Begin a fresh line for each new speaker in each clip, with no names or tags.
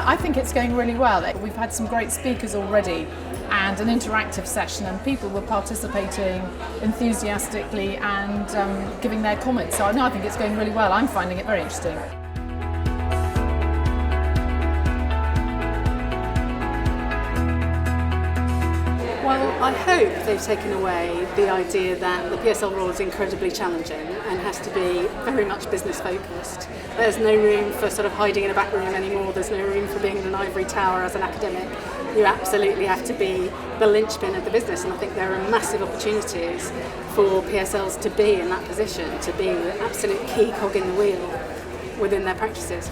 I think it's going really well. We've had some great speakers already and an interactive session, and people were participating enthusiastically and giving their comments. So no, I think it's going really well. I'm finding it very interesting.
Well, I hope they've taken away the idea that the PSL role is incredibly challenging and has to be very much business focused. There's no room for sort of hiding in a back room anymore. There's no room for being in an ivory tower as an academic. You absolutely have to be the linchpin of the business, and I think there are massive opportunities for PSLs to be in that position, to be the absolute key cog in the wheel within their practices.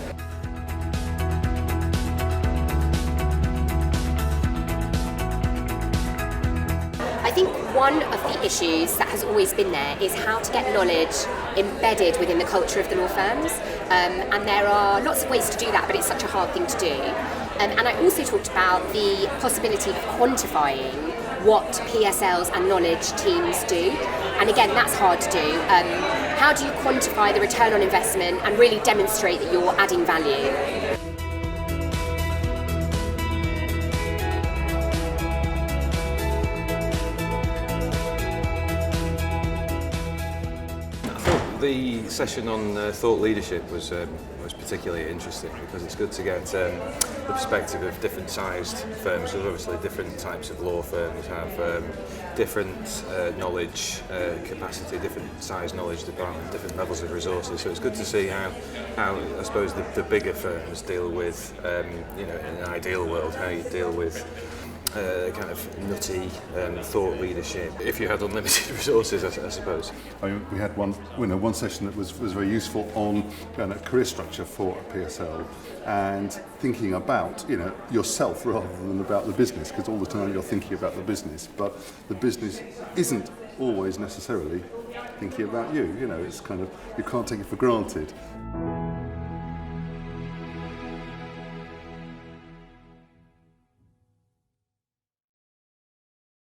I think one of the issues that has always been there is how to get knowledge embedded within the culture of the law firms, and there are lots of ways to do that, but it's such a hard thing to do. And I also talked about the possibility of quantifying what PSLs and knowledge teams do, and again that's hard to do. How do you quantify the return on investment and really demonstrate that you're adding value?
The session on thought leadership was particularly interesting because it's good to get the perspective of different sized firms. So obviously different types of law firms have different knowledge capacity, different size knowledge department, different levels of resources. So it's good to see how I suppose the bigger firms deal with, in an ideal world, how you deal with kind of nutty thought leadership if you had unlimited resources, I suppose.
I mean, we had one session that was very useful on career structure for a PSL and thinking about yourself rather than about the business, because all the time you're thinking about the business, but the business isn't always necessarily thinking about you. It's kind of, you can't take it for granted.